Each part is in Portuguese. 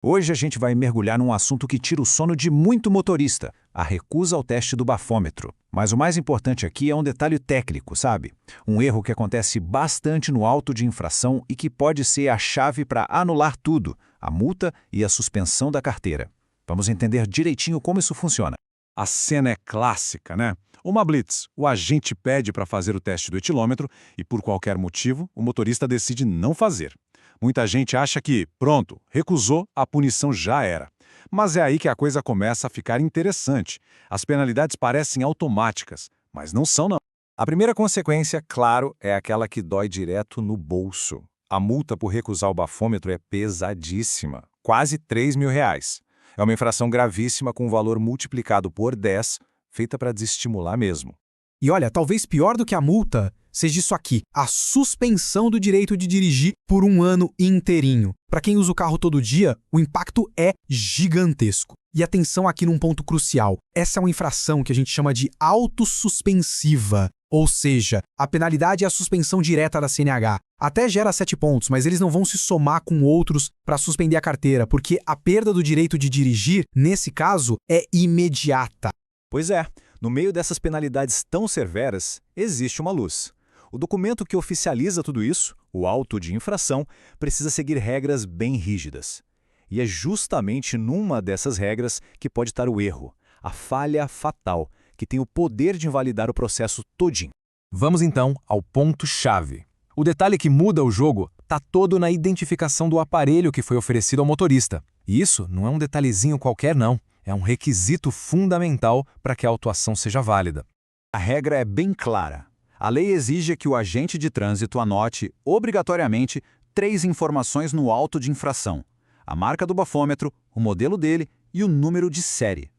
Hoje a gente vai mergulhar num assunto que tira o sono de muito motorista, a recusa ao teste do bafômetro. Mas o mais importante aqui é um detalhe técnico, sabe? Um erro que acontece bastante no auto de infração e que pode ser a chave para anular tudo, a multa e a suspensão da carteira. Vamos entender direitinho como isso funciona. A cena é clássica, né? Uma blitz, o agente pede para fazer o teste do etilômetro e, por qualquer motivo, o motorista decide não fazer. Muita gente acha que, pronto, recusou, a punição já era. Mas é aí que a coisa começa a ficar interessante. As penalidades parecem automáticas, mas não são não. A primeira consequência, claro, é aquela que dói direto no bolso. A multa por recusar o bafômetro é pesadíssima, quase R$ 3.000. É uma infração gravíssima com valor multiplicado por 10, feita para desestimular mesmo. E olha, talvez pior do que a multa seja isso aqui, a suspensão do direito de dirigir por um ano inteirinho. Para quem usa o carro todo dia, o impacto é gigantesco. E atenção aqui num ponto crucial. Essa é uma infração que a gente chama de autossuspensiva, ou seja, a penalidade é a suspensão direta da CNH. Até gera 7 pontos, mas eles não vão se somar com outros para suspender a carteira, porque a perda do direito de dirigir, nesse caso, é imediata. Pois é, no meio dessas penalidades tão severas, existe uma luz. O documento que oficializa tudo isso, o auto de infração, precisa seguir regras bem rígidas. E é justamente numa dessas regras que pode estar o erro, a falha fatal, que tem o poder de invalidar o processo todinho. Vamos então ao ponto-chave. O detalhe que muda o jogo está todo na identificação do aparelho que foi oferecido ao motorista. E isso não é um detalhezinho qualquer não, é um requisito fundamental para que a autuação seja válida. A regra é bem clara. A lei exige que o agente de trânsito anote, obrigatoriamente, 3 informações no auto de infração: a marca do bafômetro, o modelo dele e o número de série.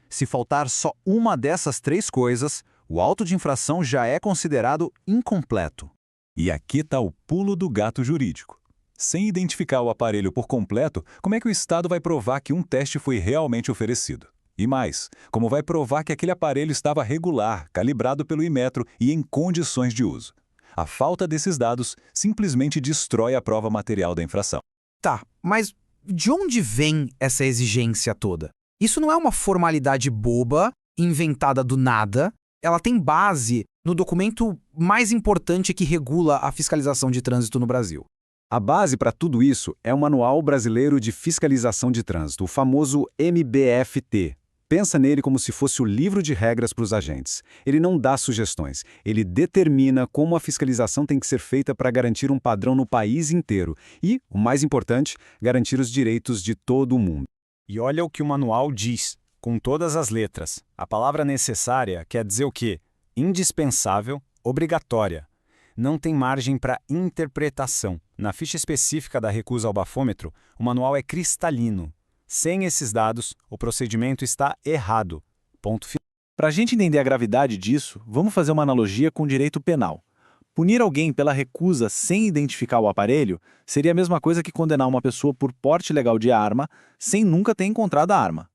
Se faltar só uma dessas 3 coisas, o auto de infração já é considerado incompleto. E aqui está o pulo do gato jurídico. Sem identificar o aparelho por completo, como é que o Estado vai provar que um teste foi realmente oferecido? E mais, como vai provar que aquele aparelho estava regular, calibrado pelo Inmetro e em condições de uso? A falta desses dados simplesmente destrói a prova material da infração. Tá, mas de onde vem essa exigência toda? Isso não é uma formalidade boba, inventada do nada. Ela tem base no documento mais importante que regula a fiscalização de trânsito no Brasil. A base para tudo isso é o Manual Brasileiro de Fiscalização de Trânsito, o famoso MBFT. Pensa nele como se fosse o livro de regras para os agentes. Ele não dá sugestões, ele determina como a fiscalização tem que ser feita para garantir um padrão no país inteiro e, o mais importante, garantir os direitos de todo mundo. E olha o que o manual diz, com todas as letras. A palavra necessária quer dizer o quê? Indispensável, obrigatória. Não tem margem para interpretação. Na ficha específica da recusa ao bafômetro, o manual é cristalino. Sem esses dados, o procedimento está errado. Ponto final. Para a gente entender a gravidade disso, vamos fazer uma analogia com o direito penal. Punir alguém pela recusa sem identificar o aparelho seria a mesma coisa que condenar uma pessoa por porte ilegal de arma sem nunca ter encontrado a arma.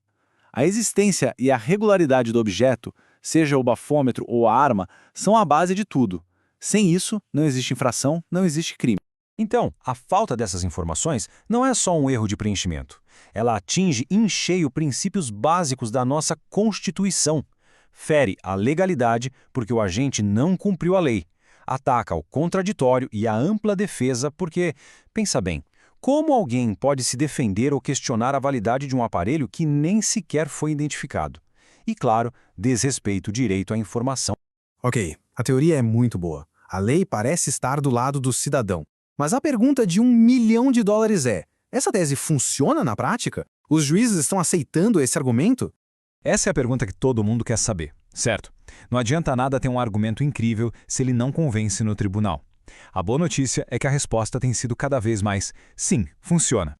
A existência e a regularidade do objeto, seja o bafômetro ou a arma, são a base de tudo. Sem isso, não existe infração, não existe crime. Então, a falta dessas informações não é só um erro de preenchimento. Ela atinge em cheio princípios básicos da nossa Constituição. Fere a legalidade porque o agente não cumpriu a lei. Ataca o contraditório e a ampla defesa porque, pensa bem, como alguém pode se defender ou questionar a validade de um aparelho que nem sequer foi identificado? E, claro, desrespeita o direito à informação. Ok, a teoria é muito boa. A lei parece estar do lado do cidadão. Mas a pergunta de $1 milhão é: essa tese funciona na prática? Os juízes estão aceitando esse argumento? Essa é a pergunta que todo mundo quer saber, certo? Não adianta nada ter um argumento incrível se ele não convence no tribunal. A boa notícia é que a resposta tem sido cada vez mais: sim, funciona.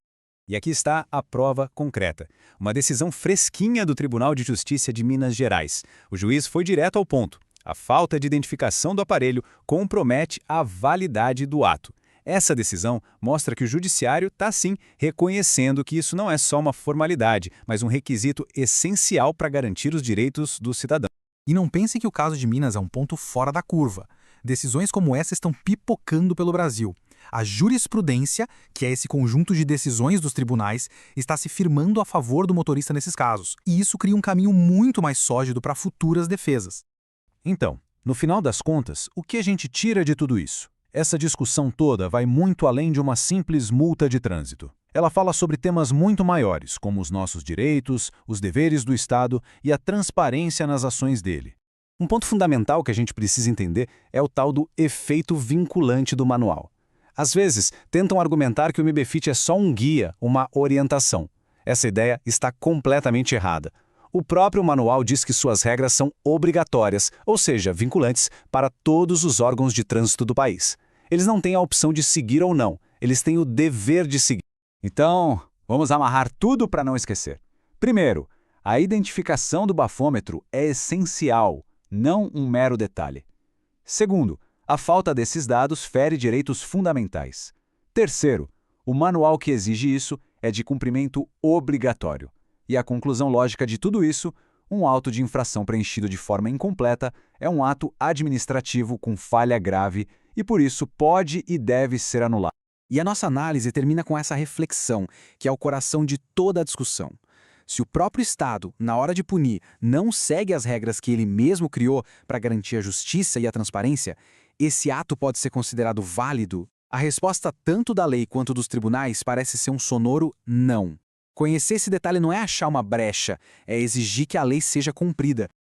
E aqui está a prova concreta. Uma decisão fresquinha do Tribunal de Justiça de Minas Gerais. O juiz foi direto ao ponto. A falta de identificação do aparelho compromete a validade do ato. Essa decisão mostra que o judiciário está, sim, reconhecendo que isso não é só uma formalidade, mas um requisito essencial para garantir os direitos do cidadão. E não pensem que o caso de Minas é um ponto fora da curva. Decisões como essa estão pipocando pelo Brasil. A jurisprudência, que é esse conjunto de decisões dos tribunais, está se firmando a favor do motorista nesses casos, e isso cria um caminho muito mais sólido para futuras defesas. Então, no final das contas, o que a gente tira de tudo isso? Essa discussão toda vai muito além de uma simples multa de trânsito. Ela fala sobre temas muito maiores, como os nossos direitos, os deveres do Estado e a transparência nas ações dele. Um ponto fundamental que a gente precisa entender é o tal do efeito vinculante do manual. Às vezes, tentam argumentar que o MBFIT é só um guia, uma orientação. Essa ideia está completamente errada. O próprio manual diz que suas regras são obrigatórias, ou seja, vinculantes, para todos os órgãos de trânsito do país. Eles não têm a opção de seguir ou não, eles têm o dever de seguir. Então, vamos amarrar tudo para não esquecer. Primeiro, a identificação do bafômetro é essencial, não um mero detalhe. Segundo, a falta desses dados fere direitos fundamentais. Terceiro, o manual que exige isso é de cumprimento obrigatório. E a conclusão lógica de tudo isso, um auto de infração preenchido de forma incompleta é um ato administrativo com falha grave e por isso pode e deve ser anulado. E a nossa análise termina com essa reflexão, que é o coração de toda a discussão. Se o próprio Estado, na hora de punir, não segue as regras que ele mesmo criou para garantir a justiça e a transparência, esse ato pode ser considerado válido? A resposta tanto da lei quanto dos tribunais parece ser um sonoro não. Conhecer esse detalhe não é achar uma brecha, é exigir que a lei seja cumprida,